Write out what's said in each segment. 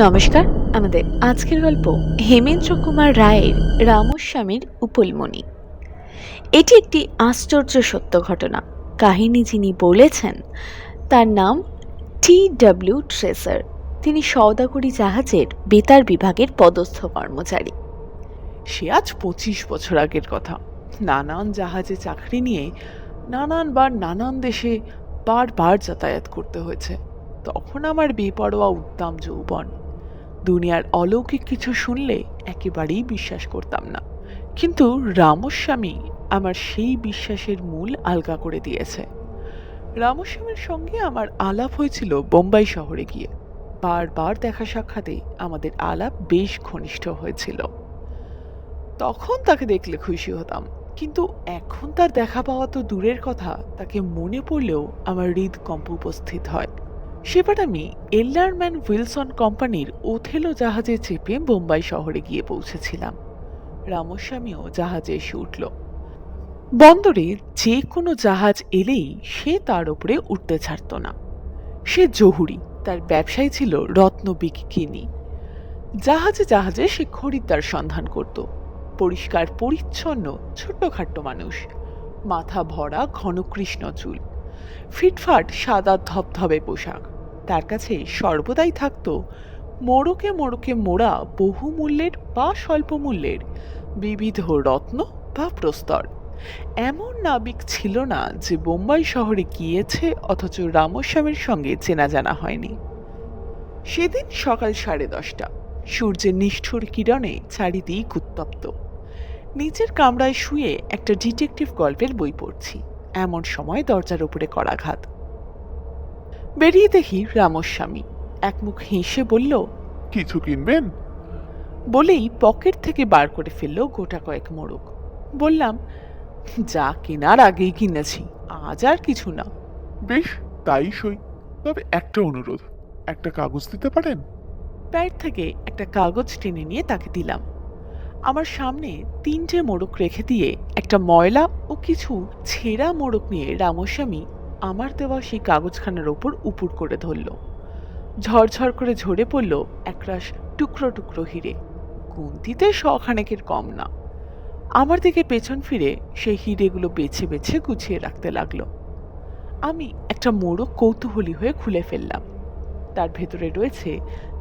নমস্কার। আমাদের আজকের গল্প হেমেন্দ্র কুমার রায়ের রামস্বামীর উপলমণি। এটি একটি আশ্চর্য সত্য ঘটনা। কাহিনী যিনি বলেছেন তার নাম T.W. ট্রেসার। তিনি সওদাগরি জাহাজের বেতার বিভাগের পদস্থ কর্মচারী। সে আজ 25 বছর আগের কথা। নানান জাহাজে চাকরি নিয়ে নানানবার নানান দেশে বারবার যাতায়াত করতে হয়েছে। তখন আমার বেপরোয়া উদ্দাম যৌবন। দুনিয়ার অলৌকিক কিছু শুনলে একেবারেই বিশ্বাস করতাম না, কিন্তু রামস্বামী আমার সেই বিশ্বাসের মূল আলগা করে দিয়েছে। রামস্বামীর সঙ্গে আমার আলাপ হয়েছিল বোম্বাই শহরে গিয়ে। বারবার দেখা সাক্ষাতে আমাদের আলাপ বেশ ঘনিষ্ঠ হয়েছিল। তখন তাকে দেখলে খুশি হতাম, কিন্তু এখন তার দেখা পাওয়া তো দূরের কথা, তাকে মনে পড়লেও আমার হৃদকম্প উপস্থিত হয়। সেবার আমি এল্লারম্যান উইলসন কোম্পানির ওথেলো জাহাজে চেপে বোম্বাই শহরে গিয়ে পৌঁছেছিলাম। রামস্বামীও জাহাজে এসে উঠল। বন্দরে যে কোনো জাহাজ এলেই সে তার উপরে উঠতে ছাড়ত না। সে জহুরি, তার ব্যবসায় ছিল রত্ন বিকিনি। জাহাজে জাহাজে সে খরিদ্দার সন্ধান করত। পরিষ্কার পরিচ্ছন্ন ছোট্টখাট্ট মানুষ, মাথা ভরা ঘন কৃষ্ণ চুল, ফিটফাট সাদা ধবধবে পোশাক। তার কাছে সর্বদাই থাকত মোড়কে মোড়কে মোড়া বহু মূল্যের বা স্বল্প মূল্যের বিবিধ রত্ন বা প্রস্তর। এমন নাবিক ছিল না যে বোম্বাই শহরে গিয়েছে অথচ রামস্বামীর সঙ্গে চেনা জানা হয়নি। সেদিন সকাল 10:30। সূর্যের নিষ্ঠুর কিরণে চারিদিক উত্তপ্ত। নিচের কামরায় শুয়ে একটা ডিটেকটিভ গল্পের বই পড়ছি, এমন সময় দরজার উপরে করাঘাত। বেরিয়ে দেখি রামস্বামী। একমুখ হেসে বলল, কিছু কিনবেন? বলেই পকেট থেকে বার করে ফেলল গোটা কয়েক মোড়ক। বললাম, যা কেনার আগেই কিনেছি, আজ আর কিছু না। বেশ, তাই সই। তবে একটা অনুরোধ, একটা কাগজ দিতে পারেন? প্যাড থেকে একটা কাগজ টেনে নিয়ে তাকে দিলাম। আমার সামনে 3টে মোড়ক রেখে দিয়ে একটা ময়লা ও কিছু ছেঁড়া মোড়ক নিয়ে রামস্বামী আমার দেওয়া সেই কাগজখানার ওপর উপুর করে ধরল। ঝরঝর করে ঝরে পড়ল একরাশ টুকরো টুকরো হিরে, গুনতিতে 100 খানেকের কম না। আমার দিকে পেছন ফিরে সেই হিরেগুলো বেছে বেছে গুছিয়ে রাখতে লাগলো। আমি একটা মোড়ক কৌতূহলী হয়ে খুলে ফেললাম। তার ভেতরে রয়েছে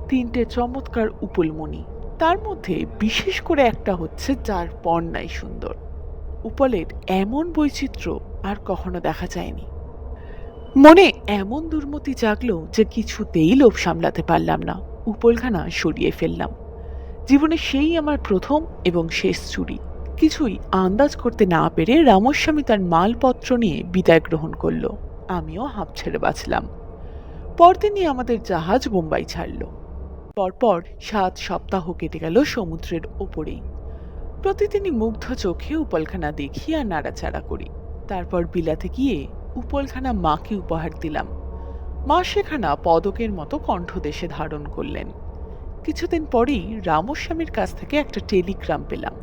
3টে চমৎকার উপলমণি। তার মধ্যে বিশেষ করে একটা হচ্ছে যার বর্ণাই সুন্দর। উপলের এমন বৈচিত্র্য আর কখনো দেখা যায়নি। মনে এমন দুর্মতি জাগলো যে কিছুতেই লোভ সামলাতে পারলাম না। উপলখানা সরিয়ে ফেললাম। জীবনে সেই আমার প্রথম এবং শেষ চুরি। কিছুই আন্দাজ করতে না পেরে রামস্বামী তার মালপত্র নিয়ে বিদায় গ্রহণ করলো। আমিও হাঁপ ছেড়ে বাঁচলাম। পরদিনই আমাদের জাহাজ বোম্বাই ছাড়ল। পরপর 7 সপ্তাহ কেটে গেল সমুদ্রের ওপরেই। প্রতিদিনই মুগ্ধ চোখে উপলখানা দেখি আর নাড়াচাড়া করি। তারপর বিলাতে গিয়ে উপলখানা মাকে উপহার দিলাম। মা সেখানা পদকের মতো কণ্ঠদেশে ধারণ করলেন। কিছুদিন পরেই রামস্বামীর কাছ থেকে একটা টেলিগ্রাম পেলাম।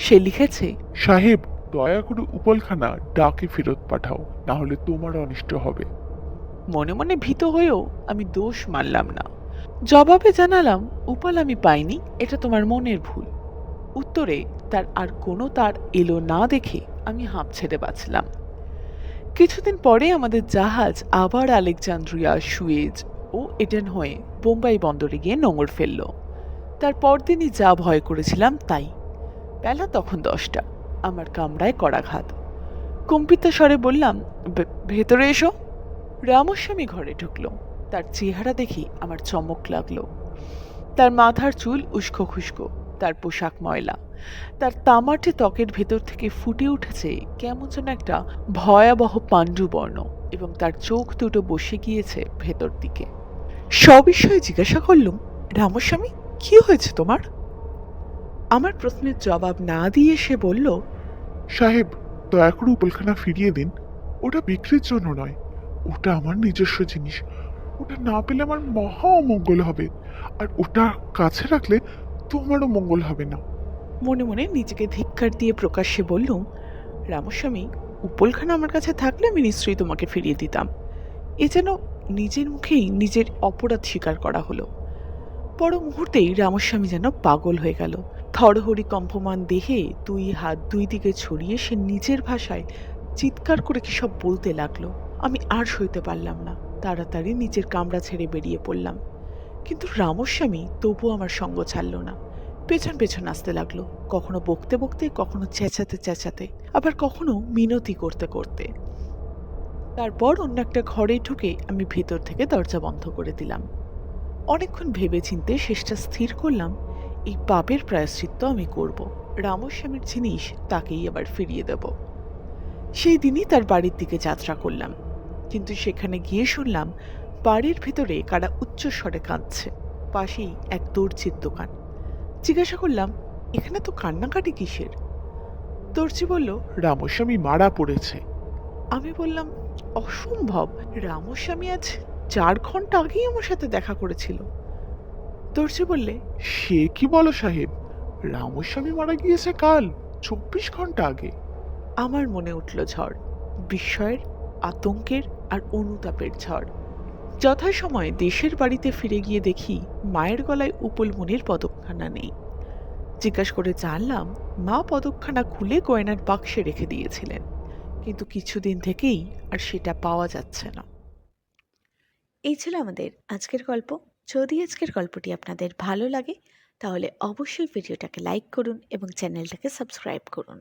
সে লিখেছে, সাহেব, দয়া করে উপলখানা ডাকে ফেরত পাঠাও, না হলে তোমার অনিষ্ট হবে। মনে মনে ভীত হয়েও আমি দোষ মানলাম না। জবাবে জানালাম, উপাল আমি পাইনি, এটা তোমার মনের ভুল। উত্তরে তার আর কোনো তার এলো না দেখে আমি হাঁপ ছেড়ে বাঁচলাম। কিছুদিন পরে আমাদের জাহাজ আবার আলেকজান্দ্রিয়া, সুয়েজ ও এডেন হয়ে বোম্বাই বন্দরে গিয়ে নোঙর ফেলল। তার পরদিনই যা ভয় করেছিলাম তাই। বেলা তখন 10টা। আমার কামরায় করাঘাত। কম্পিত স্বরে বললাম, ভেতরে এসো। রামস্বামী ঘরে ঢুকলো। তার চেহারা দেখি আমার চমক লাগলো। তার মাথার চুল উস্কো খুস্কো, তার পোশাক ময়লা, তার তামাটে ত্বকের ভেতর থেকে ফুটে উঠেছে কেমন যেন একটা ভয়াবহ পাণ্ডু বর্ণ, এবং তার চোখ দুটো বসে গিয়েছে ভেতর দিকে। সবিষয়ে জিজ্ঞাসা করলুম, রামস্বামী, কি হয়েছে তোমার? আমার প্রশ্নের জবাব না দিয়ে সে বলল, সাহেব, দয়া করে উপলখানা ফিরিয়ে দিন। ওটা বিক্রির জন্য নয়, ওটা আমার নিজস্ব জিনিস। ওটা না পেলে আমার মহা অমঙ্গল হবে, আর ওটা কাছে রাখলে তোমারও মঙ্গল হবে না। মনে মনে নিজেকে ধিক্কার দিয়ে প্রকাশ্যে বললুম, রামস্বামী, উপলখানা আমার কাছে থাকলে আমি নিশ্চয়ই তোমাকে ফিরিয়ে দিতাম। এ যেন নিজের মুখেই নিজের অপরাধ স্বীকার করা হলো। পর মুহূর্তেই রামস্বামী যেন পাগল হয়ে গেল। থরহরি কম্পমান দেহে দুই হাত দুই দিকে ছড়িয়ে সে নিজের ভাষায় চিৎকার করে কি সব বলতে লাগলো। আমি আর সইতে পারলাম না, তাড়াতাড়ি নিজের কামরা ছেড়ে বেরিয়ে পড়লাম। কিন্তু রামস্বামী তবু আমার সঙ্গ ছাড়ল না, পেছন পেছন আসতে লাগলো, কখনো বকতে বকতে, কখনো চেঁচাতে চেঁচাতে, আবার কখনো মিনতি করতে করতে। তারপর অন্য একটা ঘরে ঢুকে আমি ভেতর থেকে দরজা বন্ধ করে দিলাম। অনেকক্ষণ ভেবেচিন্তে শেষটা স্থির করলাম, এই পাপের প্রায়শ্চিত্ত আমি করব, রামস্বামীর জিনিস তাকেই আবার ফিরিয়ে দেব। সেই দিনই তার বাড়ির দিকে যাত্রা করলাম, কিন্তু সেখানে গিয়ে শুনলাম বাড়ির ভিতরে কারা উচ্চস্বরে কাঁদছে। পাশেই এক দর্জির দোকান। জিজ্ঞাসা করলাম, এখানে তো কান্নাকাটি কিসের? দর্জি বলল, রামস্বামী মারা পড়েছে। আমি বললাম, অসম্ভব, রামস্বামী আজ 4 ঘন্টা আগেই আমার সাথে দেখা করেছিল। দর্জি বললে, সে কি বলো সাহেব, রামস্বামী মারা গিয়েছে কাল 24 ঘন্টা আগে। আমার মনে উঠল ঝড়, বিস্ময়ের, আতঙ্কের আর অনুতাপের ঝড়। যথাসময়ে দেশের বাড়িতে ফিরে গিয়ে দেখি মায়ের গলায় উপলমনির পদকখানা নেই। জিজ্ঞাসা করে জানলাম, মা পদকখানা খুলে গয়নার বাক্সে রেখে দিয়েছিলেন, কিন্তু কিছুদিন থেকেই আর সেটা পাওয়া যাচ্ছে না। এই ছিল আমাদের আজকের গল্প। যদি আজকের গল্পটি আপনাদের ভালো লাগে তাহলে অবশ্যই ভিডিওটাকে লাইক করুন এবং চ্যানেলটাকে সাবস্ক্রাইব করুন।